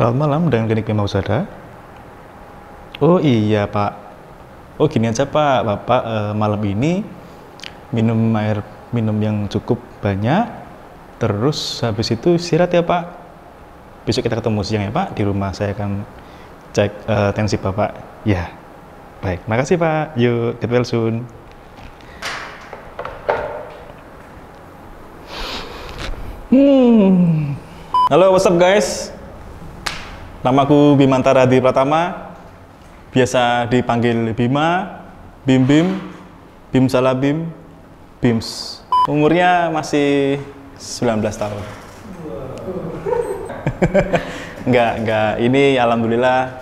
Selamat malam dengan Klinik Bima Husada. Oh iya Pak. Oh gini aja Pak, Bapak malam ini minum air minum yang cukup banyak. Terus habis itu istirahat ya Pak. Besok kita ketemu siang ya Pak. Di rumah saya akan cek tensi Bapak. Ya, baik. Makasih Pak. Yuk, get well soon. Halo, what's up guys? Namaku Bimantara Hadi Pratama, biasa dipanggil Bima, Bim Bim, Bim Salabim, Bims. Umurnya masih 19 tahun. Enggak, ini alhamdulillah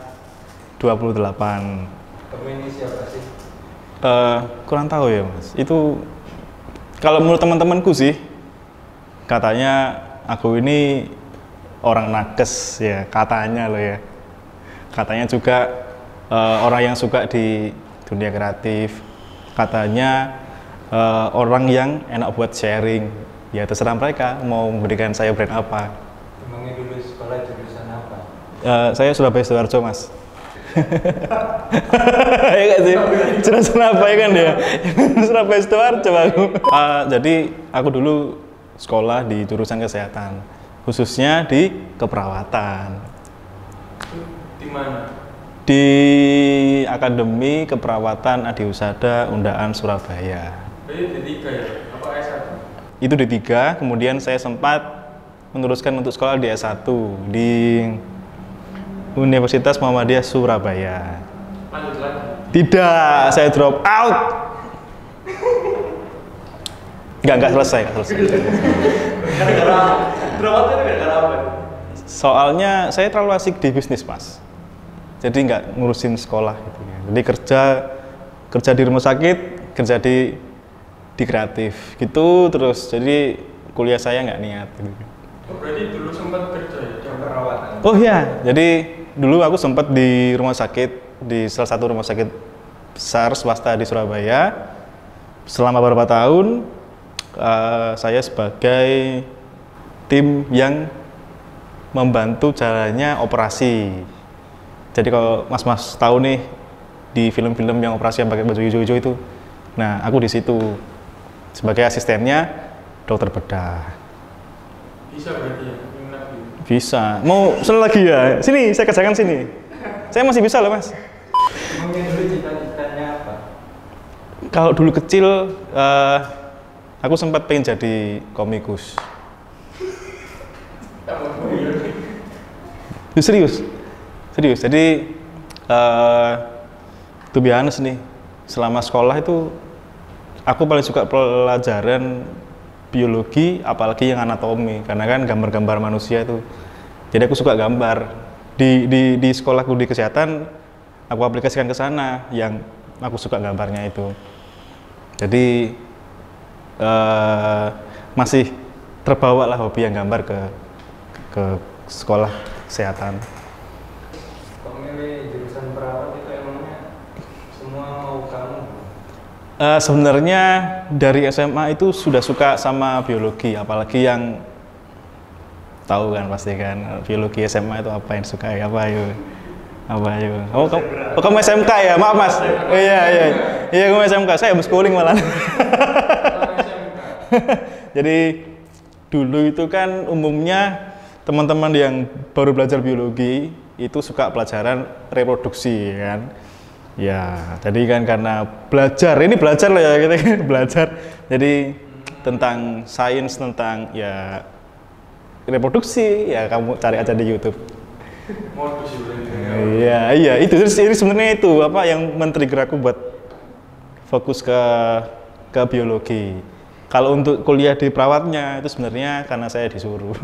28. Kamu ini siapa sih? Kurang tahu ya Mas. Itu kalau menurut teman-temanku sih, katanya aku ini orang nakes ya, katanya loh ya. Katanya juga orang yang suka di dunia kreatif. Katanya orang yang enak buat sharing. Ya terserah mereka mau memberikan saya brand apa. Emangnya dulu sekolah jurusan apa? Saya Surabaya Sidoarjo Mas. Ya gak sih? Jurusan apa ya kan ya? Surabaya Sidoarjo aku. Jadi aku dulu sekolah di jurusan kesehatan, khususnya di keperawatan. Di mana? Di Akademi Keperawatan Adi Husada Undaan Surabaya. Itu D3 ya? Apa S1? Itu D3, kemudian saya sempat meneruskan untuk sekolah di S1 di Universitas Muhammadiyah Surabaya. Lanjut lagi? Tidak, saya drop out. Enggak selesai. Gara-gara berawatnya gara-gara apa? Soalnya saya terlalu asik di bisnis Mas. Jadi nggak ngurusin sekolah gitu ya. Jadi kerja di rumah sakit, kerja di kreatif gitu terus. Jadi kuliah saya nggak niat gitu. Oh, berarti dulu sempat kerja ya di perawatan? Oh iya, jadi dulu aku sempat di rumah sakit, di salah satu rumah sakit besar swasta di Surabaya. Selama beberapa tahun saya sebagai tim yang membantu jalannya operasi. Jadi kalau mas-mas tahu nih di film-film yang operasi yang pakai baju hijau-hijau itu, nah aku di situ sebagai asistennya dokter bedah. Bisa berarti ya? Bisa. Mau lagi ya? Sini, saya kerjakan sini. Saya masih bisa loh mas. Emangnya dulu cita-citanya apa? Kalau dulu kecil, aku sempat pengen jadi komikus. Serius. Jadi, to be honest nih, selama sekolah itu aku paling suka pelajaran biologi, apalagi yang anatomi, karena kan gambar-gambar manusia itu. Jadi aku suka gambar. Di sekolahku di kesehatan, aku aplikasikan ke sana yang aku suka gambarnya itu. Jadi masih terbawa lah hobi yang gambar ke sekolah kesehatan. Pemilih jurusan perawat itu emangnya semua mau kamu? Sebenarnya dari SMA itu sudah suka sama biologi, apalagi yang tahu kan pasti kan biologi SMA itu apa yang suka ya apa yuk. Oh kamu SMK ya, maaf mas. Iya kamu SMK, saya homeschooling malah. Jadi dulu itu kan umumnya teman-teman yang baru belajar biologi itu suka pelajaran reproduksi kan. Ya, jadi kan karena belajar loh ya kita kan belajar. Jadi tentang sains tentang ya reproduksi ya kamu cari aja di YouTube. Modus itu. Iya, itu sebenarnya itu apa yang men-trigger aku buat fokus ke biologi. Kalau untuk kuliah di perawatnya itu sebenarnya karena saya disuruh.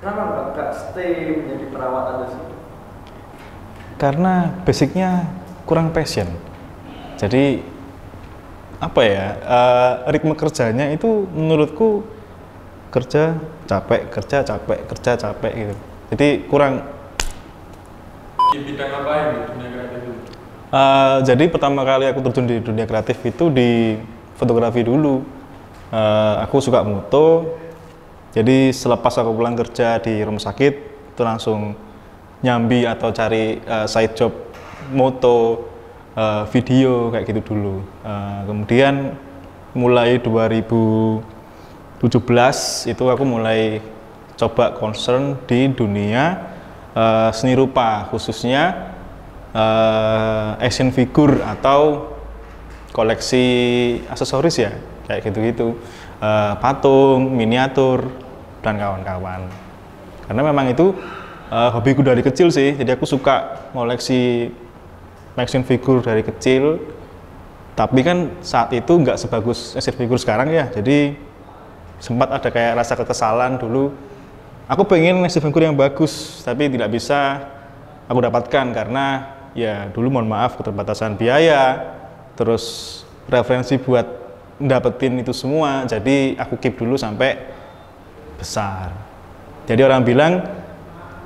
Kenapa nggak stay menjadi perawat aja sih? Karena basicnya kurang passion. Jadi apa ya, ritme kerjanya itu menurutku kerja capek gitu. Jadi kurang. Di bidang apa ya di dunia kreatif itu? Jadi pertama kali aku terjun di dunia kreatif itu di fotografi dulu. Aku suka moto. Jadi selepas aku pulang kerja di rumah sakit itu langsung nyambi atau cari side job moto, video kayak gitu dulu. Kemudian mulai 2017 itu aku mulai coba concern di dunia seni rupa, khususnya action figure atau koleksi aksesoris ya, kayak gitu-gitu, patung, miniatur, dan kawan-kawan. Karena memang itu hobiku dari kecil sih, jadi aku suka koleksi action figure dari kecil. Tapi kan saat itu nggak sebagus action figure sekarang ya, jadi sempat ada kayak rasa kekesalan dulu. Aku pengen action figure yang bagus, tapi tidak bisa aku dapatkan karena ya dulu mohon maaf keterbatasan biaya, terus referensi buat dapetin itu semua, jadi aku keep dulu sampai besar. Jadi orang bilang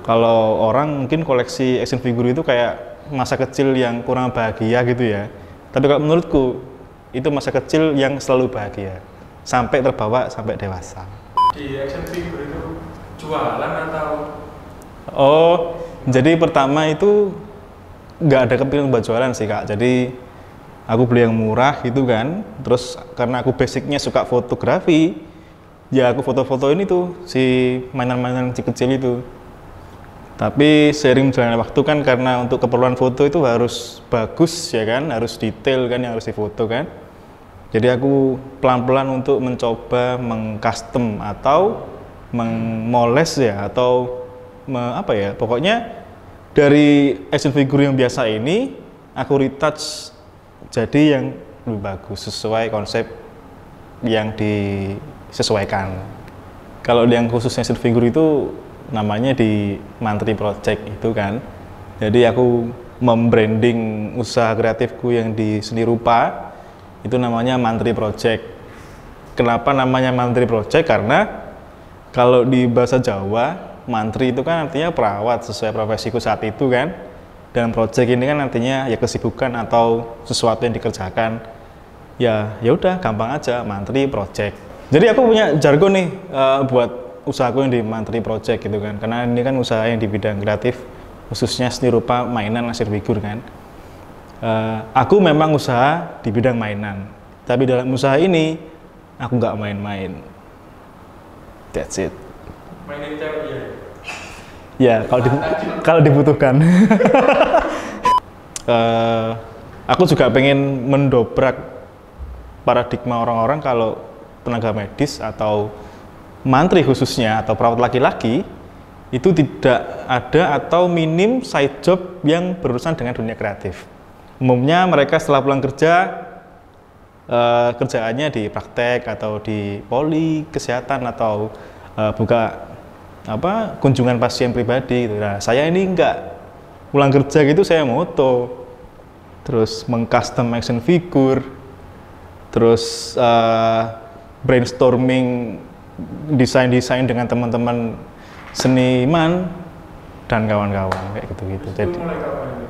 kalau orang mungkin koleksi action figure itu kayak masa kecil yang kurang bahagia gitu ya, tapi kalau menurutku itu masa kecil yang selalu bahagia sampai terbawa sampai dewasa. Di action figure itu jualan atau? Oh, jadi pertama itu nggak ada kepikiran buat jualan sih Kak, jadi aku beli yang murah gitu kan, terus karena aku basicnya suka fotografi, ya aku foto-fotoin itu si mainan-mainan kecil itu. Tapi seiring berjalannya waktu kan, karena untuk keperluan foto itu harus bagus ya kan, harus detail kan yang harus difoto kan. Jadi aku pelan-pelan untuk mencoba mengcustom atau memoles ya, atau apa ya, pokoknya dari action figure yang biasa ini aku retouch jadi yang lebih bagus sesuai konsep yang disesuaikan. Kalau yang khusus action figure itu namanya di Mantri Project itu kan. Jadi aku membranding usaha kreatifku yang di seni rupa itu namanya Mantri Project. Kenapa namanya Mantri Project? Karena kalau di bahasa Jawa mantri itu kan artinya perawat sesuai profesiku saat itu kan, dan project ini kan artinya ya kesibukan atau sesuatu yang dikerjakan. Ya udah gampang aja, Mantri Project. Jadi aku punya jargon nih buat usahaku yang di Mantri Project gitu kan, karena ini kan usaha yang di bidang kreatif khususnya seni rupa, mainan, action figure kan. Aku memang usaha di bidang mainan, tapi dalam usaha ini aku nggak main-main. That's it. Mainin cewek ya? Ya, kalau dibutuhkan. Aku juga pengen mendobrak paradigma orang-orang kalau tenaga medis atau mantri khususnya atau perawat laki-laki itu tidak ada atau minim side job yang berurusan dengan dunia kreatif. Umumnya mereka setelah pulang kerja kerjaannya di praktek atau di poli kesehatan atau buka kunjungan pasien pribadi gitu. Nah, saya ini enggak, pulang kerja gitu saya moto, terus mengcustom action figure, terus brainstorming desain-desain dengan teman-teman seniman dan kawan-kawan kayak gitu-gitu. Jadi mulai kapan ini?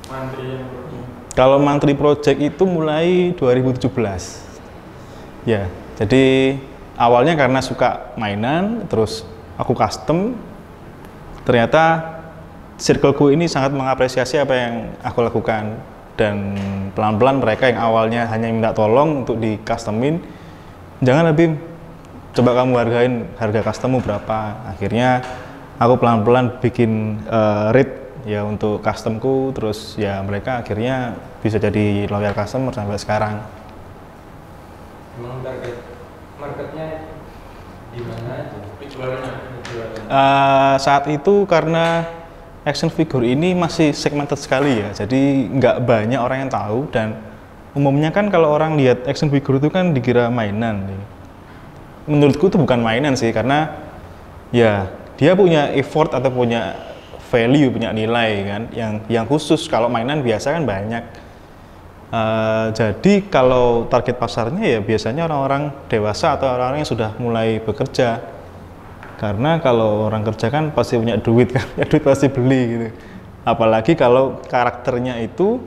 Mantri yang kalau Mantri Project itu mulai 2017. Ya, jadi awalnya karena suka mainan, terus aku custom, ternyata circleku ini sangat mengapresiasi apa yang aku lakukan, dan pelan-pelan mereka yang awalnya hanya minta tolong untuk di customin, jangan lebih, coba kamu hargain harga custommu berapa. Akhirnya aku pelan-pelan bikin rate ya untuk customku, terus ya mereka akhirnya bisa jadi loyal customer sampai sekarang. Emang target marketnya di mana aja? Jualannya? Saat itu karena action figure ini masih segmented sekali ya, jadi nggak banyak orang yang tahu, dan umumnya kan kalau orang lihat action figure itu kan dikira mainan. Menurutku itu bukan mainan sih, karena ya dia punya effort atau punya value, punya nilai kan, yang khusus. Kalau mainan biasa kan banyak. Jadi kalau target pasarnya ya biasanya orang-orang dewasa atau orang-orang yang sudah mulai bekerja. Karena kalau orang kerja kan pasti punya duit kan, ya duit pasti beli gitu. Apalagi kalau karakternya itu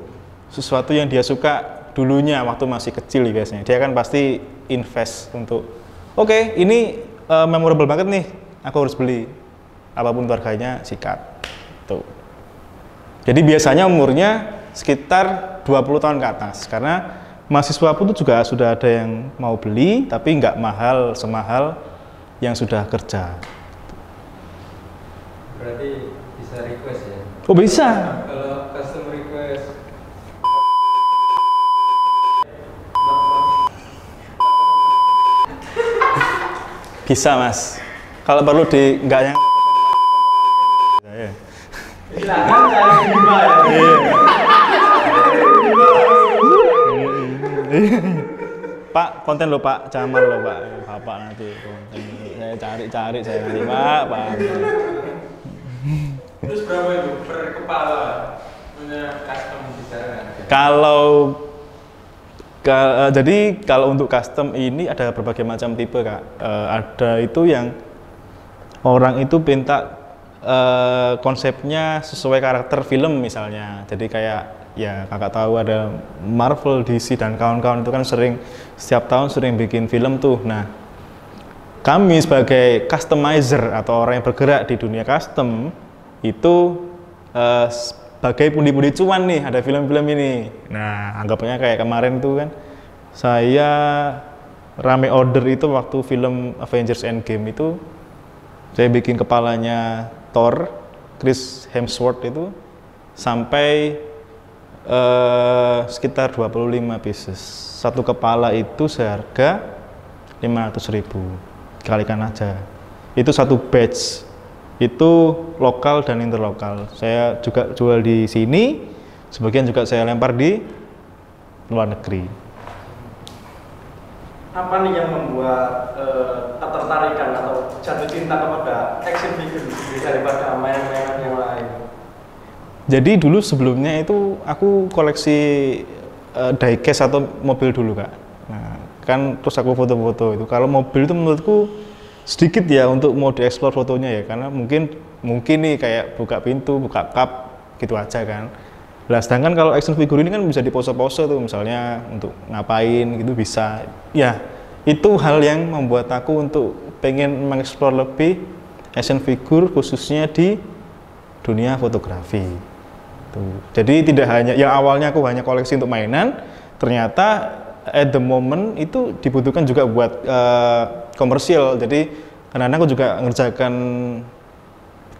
sesuatu yang dia suka dulunya waktu masih kecil biasanya. Dia kan pasti invest untuk, oke, ini memorable banget nih, aku harus beli. Apapun harganya sikat. Tuh. Jadi biasanya umurnya sekitar 20 tahun ke atas, karena mahasiswa pun itu juga sudah ada yang mau beli, tapi nggak mahal semahal yang sudah kerja. Berarti bisa request ya? Oh bisa. Kalau custom request Bisa mas. Kalau perlu di nggak yang silakan cari Bima ya. Pak, konten lo Pak, camar lo Pak, Bapak nanti konten. Saya cari saya nanti Pak. Terus berapa itu per kepala punya custom desainer? Jadi kalau untuk custom ini ada berbagai macam tipe Kak. Ada itu yang orang itu minta konsepnya sesuai karakter film misalnya. Jadi kayak ya kakak tahu ada Marvel, DC dan kawan-kawan itu kan setiap tahun sering bikin film tuh. Nah, kami sebagai customizer atau orang yang bergerak di dunia custom itu sebagai pundi-pundi cuan nih, ada film-film ini. Nah, anggapnya kayak kemarin tuh kan saya rame order itu waktu film Avengers Endgame itu saya bikin kepalanya Thor, Chris Hemsworth itu sampai sekitar 25 pieces. Satu kepala itu seharga 500.000. Kalikan aja. Itu satu batch. Itu lokal dan interlokal. Saya juga jual di sini, sebagian juga saya lempar di luar negeri. Apa nih yang membuat ketertarikan atau jatuh cinta kepada action figure daripada mainan-mainan yang lain? Jadi dulu sebelumnya itu aku koleksi diecast atau mobil dulu Kak. Nah, kan terus aku foto-foto itu. Kalau mobil itu menurutku sedikit ya untuk mau dieksplor fotonya ya, karena mungkin nih kayak buka pintu, buka kap gitu aja kan. Lah sedangkan kalau action figure ini kan bisa dipose-pose tuh, misalnya untuk ngapain gitu bisa. Ya, itu hal yang membuat aku untuk pengen mengeksplor lebih action figure khususnya di dunia fotografi. Tuh. Jadi tidak hanya yang awalnya aku hanya koleksi untuk mainan, ternyata at the moment itu dibutuhkan juga buat komersial. Jadi kadang-kadang aku juga ngerjakan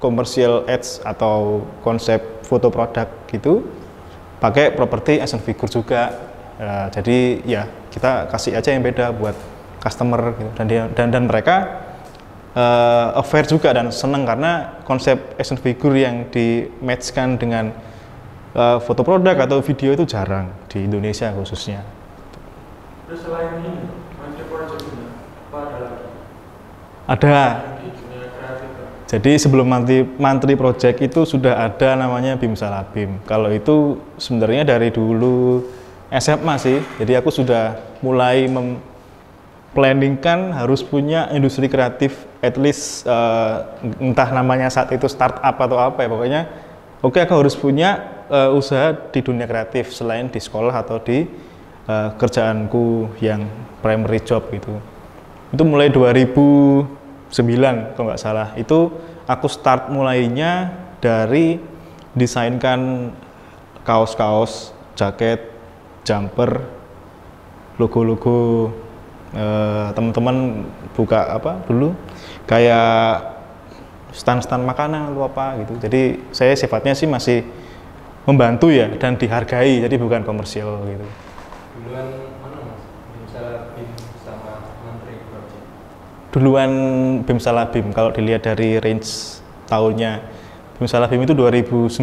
komersial ads atau konsep foto produk gitu pakai properti action figure juga. Jadi ya kita kasih aja yang beda buat customer gitu. Dan mereka aware juga dan seneng karena konsep action figure yang di matchkan dengan foto produk atau video itu jarang di Indonesia khususnya. Terus selain ini, Mantri Project ini, apa ada lagi? Ada. Di dunia kreatif. Jadi sebelum Mantri Project itu sudah ada namanya Bim Salah Bim. Kalau itu sebenarnya dari dulu SMA sih. Jadi aku sudah mulai planningkan harus punya industri kreatif, at least entah namanya saat itu startup atau apa ya, pokoknya oke, aku harus punya usaha di dunia kreatif selain di sekolah atau di kerjaanku yang primary job gitu. Itu mulai 2009 kalau nggak salah. Itu aku start mulainya dari desainkan kaos-kaos, jaket, jumper, logo-logo. Teman-teman buka apa dulu kayak stand-stand makanan atau apa gitu. Jadi saya sifatnya sih masih membantu ya dan dihargai, jadi bukan komersial gitu. Duluan mana Mas? Bim Salah Bim sama Mantri Project? Duluan Bim Salah Bim, kalau dilihat dari range tahunnya. Bim Salah Bim itu 2009,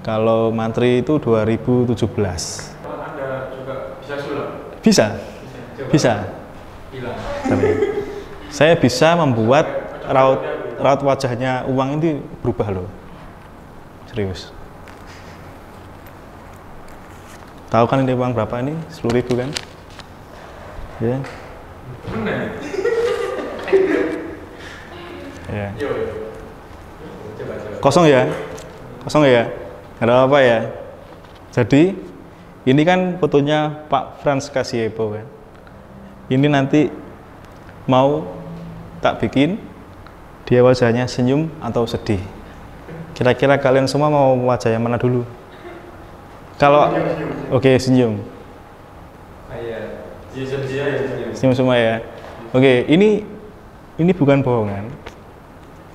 kalau Mantri itu 2017. Anda juga bisa sulap? Bisa? Coba Bisa. bilang. Saya bisa membuat raut wajahnya uang ini berubah loh. Serius. Tahu kan ini uang berapa ini? 10.000 kan? Ya. Bener. Ya. Yo. Coba. Kosong ya? Kosong ya? Nggak ada apa ya? Jadi ini kan fotonya Pak Franz Kasiebo kan? Ini nanti mau tak bikin dia wajahnya senyum atau sedih. Kira-kira kalian semua mau wajah yang mana dulu? Kalau oke, senyum. Iya. Senyum. Senyum semua ya. Oke, ini bukan bohongan.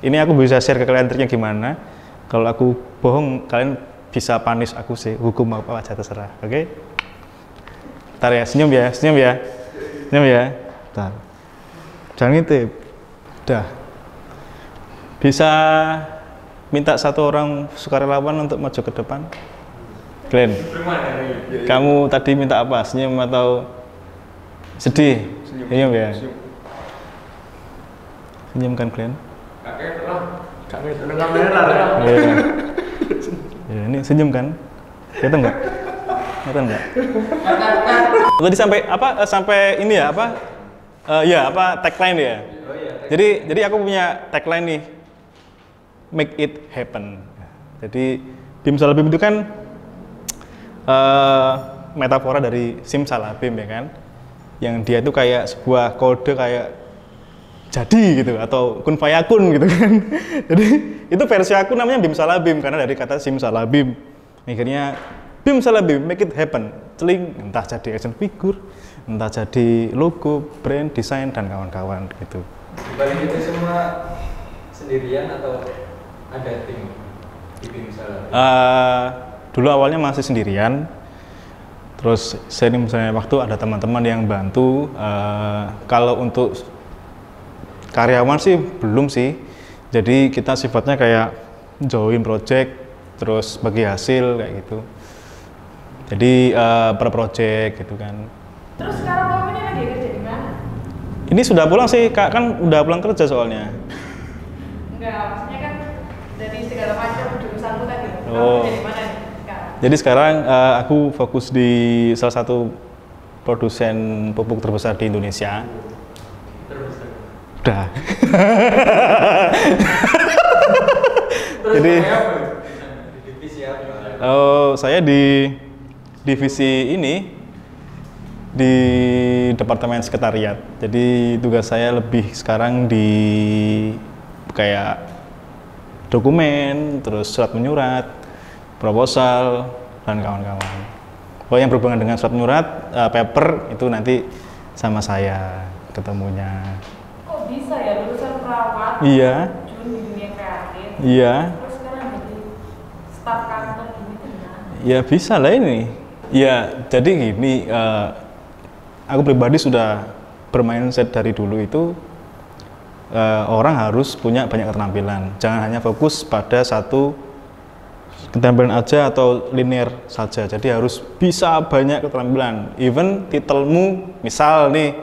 Ini aku bisa share ke kalian triknya gimana. Kalau aku bohong, kalian bisa punish aku sih, hukum apa aja terserah. Oke? Ntar ya, senyum ya. Senyum ya. Ntar. Jangan ngintip. Udah. Bisa minta satu orang sukarelawan untuk maju ke depan. Glenn, kamu tadi minta apa? Senyum atau sedih? Senyum ya. Senyum kan Glenn? Kakek itu kamera. Ya, ini senyum kan? Kelihatan nggak? Kelihatan nggak? Tadi sampai apa? Sampai ini ya apa? Ya apa tagline ya? Jadi aku punya tagline nih. Make it happen. Jadi Bimsalabim itu kan metafora dari simsalabim ya kan, yang dia itu kayak sebuah kode kayak jadi gitu atau kun fayakun gitu kan. Jadi itu versi aku namanya Bimsalabim karena dari kata simsalabim. Akhirnya Bimsalabim make it happen. Celing, entah jadi action figure, entah jadi logo, brand, desain dan kawan-kawan gitu. Dibalik itu semua sendirian atau ada tim di Bimsalabim? Dulu awalnya masih sendirian, terus sering misalnya waktu ada teman-teman yang bantu. Kalau untuk karyawan sih belum sih, jadi kita sifatnya kayak join project, terus bagi hasil kayak gitu. Jadi per project gitu kan. Terus sekarang kamu ini lagi kerja di mana? Ini sudah pulang sih, Kak, kan udah pulang kerja soalnya. Enggak, maksudnya kan dari segala macam jurusanmu tadi. Oh. Kamu kerja di mana nih sekarang? Jadi sekarang aku fokus di salah satu produsen pupuk terbesar di Indonesia. Terbesar. Udah. Terus Jadi, apa? Di divisi apa? Saya di divisi ini di Departemen Sekretariat. Jadi tugas saya lebih sekarang di kayak dokumen, terus surat menyurat, proposal dan kawan-kawan. Kalau yang berhubungan dengan surat menyurat, paper itu nanti sama saya ketemunya. Kok bisa ya lulusan perawat? Iya. Terjun di dunia kreatif. Iya. Terus sekarang jadi staf kantor gitu gimana? Ya bisa lah ini. Ya jadi gini, aku pribadi sudah bermindset dari dulu itu orang harus punya banyak keterampilan. Jangan hanya fokus pada satu keterampilan aja atau linear saja. Jadi harus bisa banyak keterampilan. Even titelmu, misal nih,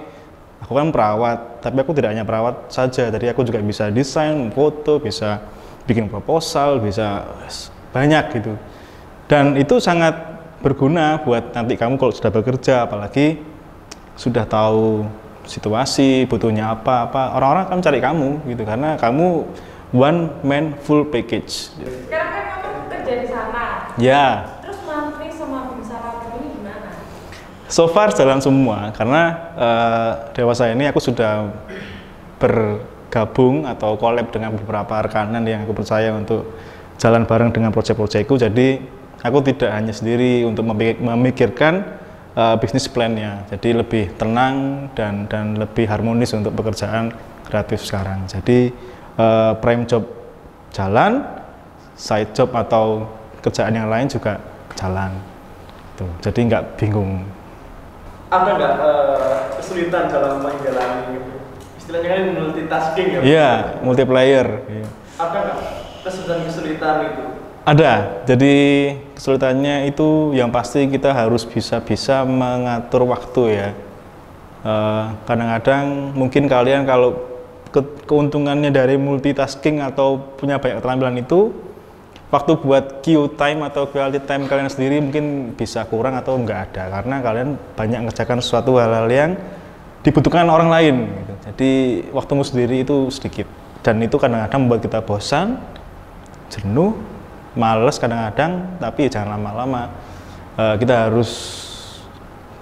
aku kan perawat, tapi aku tidak hanya perawat saja. Jadi aku juga bisa desain, foto, bisa bikin proposal, bisa banyak gitu. Dan itu sangat berguna buat nanti kamu kalau sudah bekerja, apalagi sudah tahu situasi, butuhnya apa, orang-orang akan cari kamu gitu karena kamu one man full package. Sekarang kan kamu kerja di sana. Ya. Terus mantri sama Bimsalabim ini gimana? So far jalan semua karena dewasa ini aku sudah bergabung atau collab dengan beberapa rekanan yang aku percaya untuk jalan bareng dengan proyek-proyekku. Jadi aku tidak hanya sendiri untuk memikirkan bisnis plan-nya. Jadi lebih tenang dan lebih harmonis untuk pekerjaan kreatif sekarang. Jadi prime job jalan, side job atau kerjaan yang lain juga jalan. Tuh, jadi nggak bingung. Ada nggak kesulitan dalam menjalani gitu? Istilahnya kan multitasking ya? Iya, multiplayer. Iya. Ada nggak kesulitan itu? Ada, jadi kesulitannya itu yang pasti kita harus bisa mengatur waktu ya. Kadang-kadang mungkin kalian kalau keuntungannya dari multitasking atau punya banyak keterampilan itu, waktu buat Q time atau quality time kalian sendiri mungkin bisa kurang atau enggak ada karena kalian banyak mengerjakan sesuatu hal-hal yang dibutuhkan orang lain gitu. Jadi waktumu sendiri itu sedikit dan itu kadang-kadang membuat kita bosan, jenuh, males kadang-kadang, tapi jangan lama-lama. Kita harus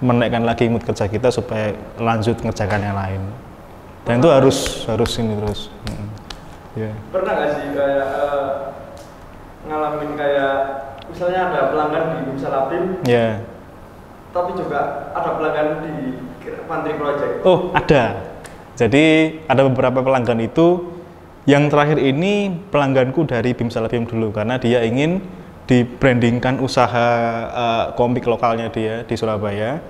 menaikkan lagi mood kerja kita supaya lanjut mengerjakan yang lain. Dan itu harus ini terus. Yeah. Pernah nggak sih kayak ngalamin kayak misalnya ada pelanggan di BIM Salabim, Ya. tapi juga ada pelanggan di Mantri Project. Oh, ada. Jadi ada beberapa pelanggan itu. Yang terakhir ini pelangganku dari BIM Salabim dulu karena dia ingin di-brandingkan usaha komik lokalnya dia di Surabaya.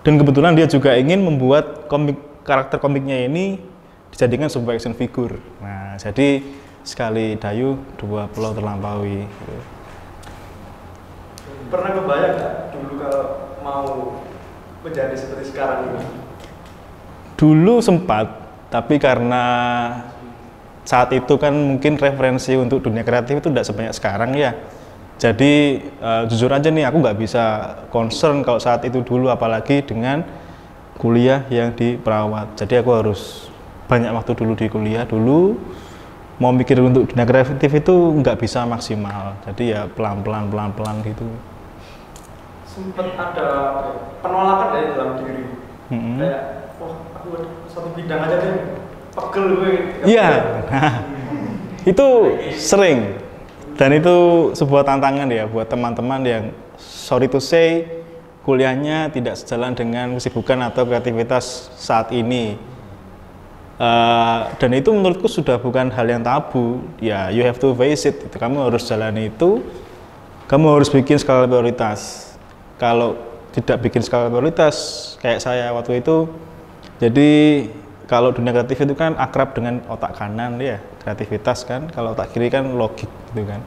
Dan kebetulan dia juga ingin membuat karakter komiknya ini dijadikan sebuah action figure. Nah, jadi sekali dayu dua pulau terlampaui. Pernah kebayang nggak dulu kalau mau menjadi seperti sekarang ini? Dulu sempat, tapi karena saat itu kan mungkin referensi untuk dunia kreatif itu tidak sebanyak sekarang ya. Jadi jujur aja nih, aku nggak bisa concern kalau saat itu dulu, apalagi dengan kuliah yang di perawat. Jadi aku harus banyak waktu dulu di kuliah dulu, mau mikir untuk dunia kreatif itu nggak bisa maksimal. Jadi ya pelan-pelan gitu. Sempet ada penolakan dari dalam diri, kayak wah aku satu bidang aja deh, pegel gue. Iya, itu sering. Dan itu sebuah tantangan ya buat teman-teman yang sorry to say kuliahnya tidak sejalan dengan kesibukan atau kreativitas saat ini. Dan itu menurutku sudah bukan hal yang tabu. Ya, you have to face it. Kamu harus jalani itu. Kamu harus bikin skala prioritas. Kalau tidak bikin skala prioritas kayak saya waktu itu, jadi kalau dunia kreatif itu kan akrab dengan otak kanan ya, kreativitas kan. Kalau otak kiri kan logik gitu kan.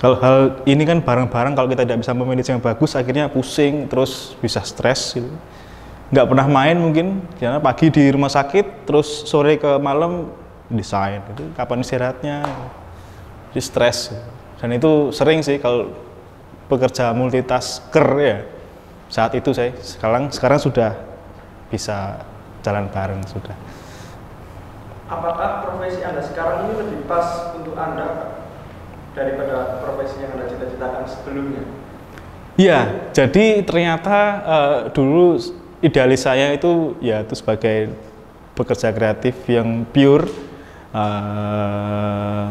Kalau hal ini kan bareng-bareng, kalau kita tidak bisa memanage yang bagus, akhirnya pusing, terus bisa stres gitu. Nggak pernah main mungkin, karena pagi di rumah sakit, terus sore ke malam desain. Itu kapan istirahatnya? Jadi stres. Dan itu sering sih kalau pekerja multitasker ya. Saat itu saya sekarang sudah bisa jalan bareng sudah. Apakah profesi Anda sekarang ini lebih pas untuk Anda daripada profesi yang Anda cita-citakan sebelumnya? Iya, jadi ternyata dulu idealis saya itu ya itu sebagai pekerja kreatif yang pure,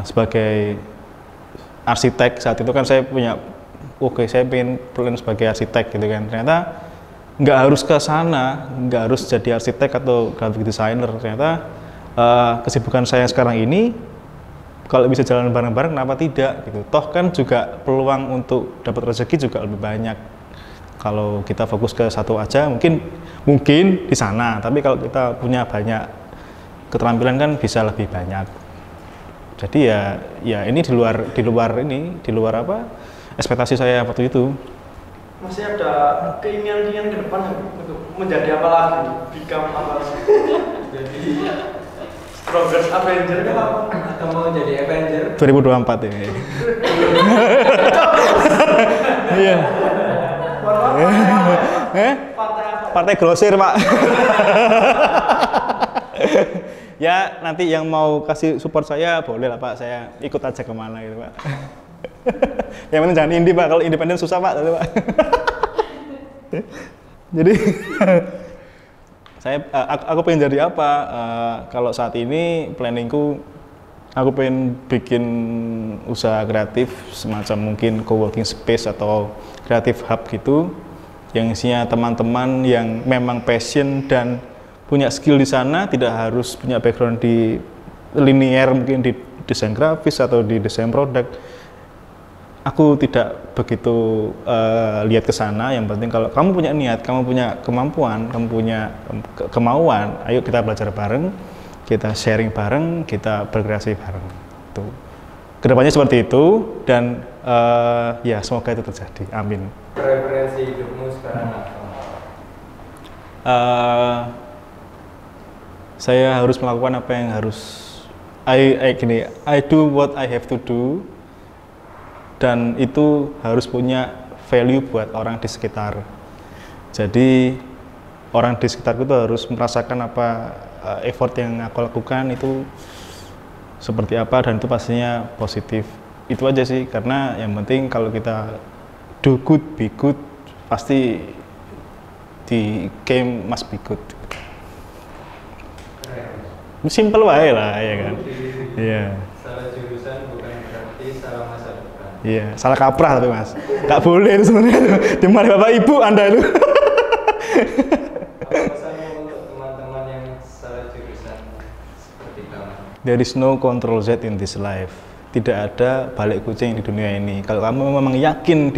sebagai arsitek. Saat itu kan saya punya, saya pengen plan sebagai arsitek gitu kan. Ternyata nggak harus ke sana, nggak harus jadi arsitek atau graphic designer. Ternyata kesibukan saya sekarang ini kalau bisa jalan bareng-bareng, kenapa tidak gitu. Toh kan juga peluang untuk dapat rezeki juga lebih banyak. Kalau kita fokus ke satu aja mungkin di sana, tapi kalau kita punya banyak keterampilan kan bisa lebih banyak. Jadi ya ini di luar apa ekspektasi saya waktu itu. Masih ada keinginan ke depan untuk menjadi apa lagi? Become apa? Jadi Strongest Avenger kan apa? Atau mau jadi Avenger 2024 ya. Iya. Partai grosir, Pak. Ya, nanti yang mau kasih support saya boleh lah, Pak. Saya ikut aja kemana gitu, Pak. Yang penting jangan indie, Pak. Kalau independen susah, Pak. Jadi aku pengen jadi apa? Kalau saat ini planningku, aku pengen bikin usaha kreatif semacam mungkin co-working space atau creative hub gitu, yang isinya teman-teman yang memang passion dan punya skill di sana, tidak harus punya background di linear, mungkin di desain grafis atau di desain produk. Aku tidak begitu lihat ke sana. Yang penting kalau kamu punya niat, kamu punya kemampuan, kamu punya kemauan, ayo kita belajar bareng, kita sharing bareng, kita berkreasi bareng. Tuh. Kedepannya seperti itu dan ya semoga itu terjadi. Amin. Preferensi hidupmu sekarang apa? Saya harus melakukan apa yang harus I do what I have to do. Dan itu harus punya value buat orang di sekitar. Jadi orang di sekitarku itu harus merasakan apa effort yang aku lakukan itu seperti apa, dan itu pastinya positif. Itu aja sih, karena yang penting kalau kita do good, be good, pasti di game must be good. Simple wae lah, ya kan. Iya. Salah jurusan bukan berarti salah masa depan. Iya, salah kaprah tapi Mas. Nggak boleh itu sebenarnya. Dimarahi Bapak Ibu Anda itu. Apa pesanmu untuk teman-teman yang salah jurusan seperti kamu? There is no control Z in this life. Tidak ada balik kucing di dunia ini. Kalau kamu memang yakin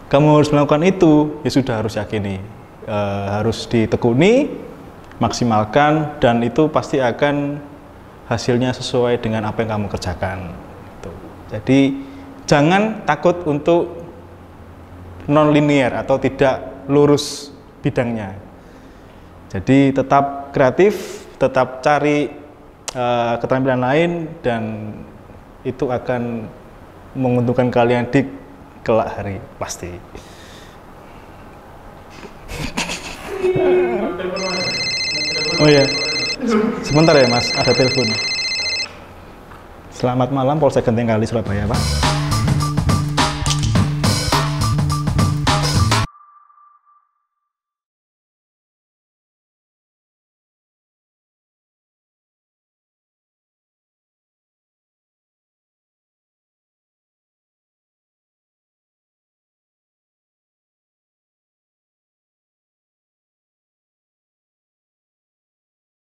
kamu harus melakukan itu, ya sudah harus yakini. Harus ditekuni, maksimalkan, dan itu pasti akan hasilnya sesuai dengan apa yang kamu kerjakan. Gitu. Jadi jangan takut untuk non-linear atau tidak lurus bidangnya. Jadi tetap kreatif, tetap cari keterampilan lain, dan itu akan menguntungkan kalian di kelak hari pasti. Oh iya, sebentar ya Mas, ada telepon. Selamat malam Polsek Genteng Kali Surabaya Pak.